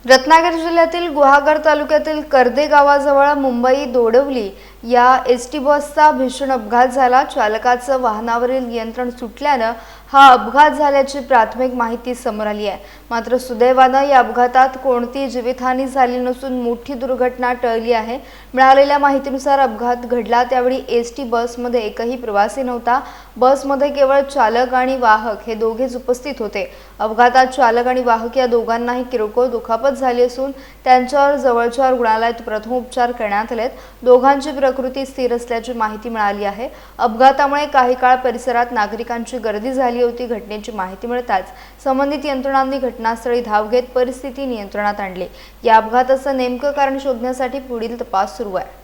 रत्नागिरी जिल्ह्यातील गुहागर तालुक्यातील कर्दे गावाजवळ मुंबई दोडवली या एसटी बसचा भीषण अपघात झाला। चालकाचं वाहनावरील नियंत्रण सुटल्यानं हा अपघात झाल्याची प्राथमिक माहिती समोर आली आहे। मात्र सुदैवानं या अपघातात कोणतीही जीवितहानी झाली नसून मोठी दुर्घटना टळली आहे। मिळालेल्या माहितीनुसार अपघात घडला त्यावेळी एसटी बसमध्ये एकही प्रवासी नव्हता। बसमध्ये केवळ चालक आणि वाहक हे दोघेच उपस्थित होते। अपघातात चालक आणि वाहक या दोघांनाही किरकोळ दुखापत झाली असून त्यांच्यावर जवळच्या रुग्णालयात प्रथमोपचार करण्यात आलेत। दोघांची प्रकृती स्थिर असल्याची माहिती मिळाली आहे। अपघातामुळे काही काळ परिसरात नागरिकांची गर्दी झाली होती। घटनेची माहिती मिळताच संबंधित यंत्रणांनी घटनास्थळी धाव घेत परिस्थिती नियंत्रणात आणली। या अपघाताचं नेमकं कारण शोधण्यासाठी पुढील तपास सुरू आहे।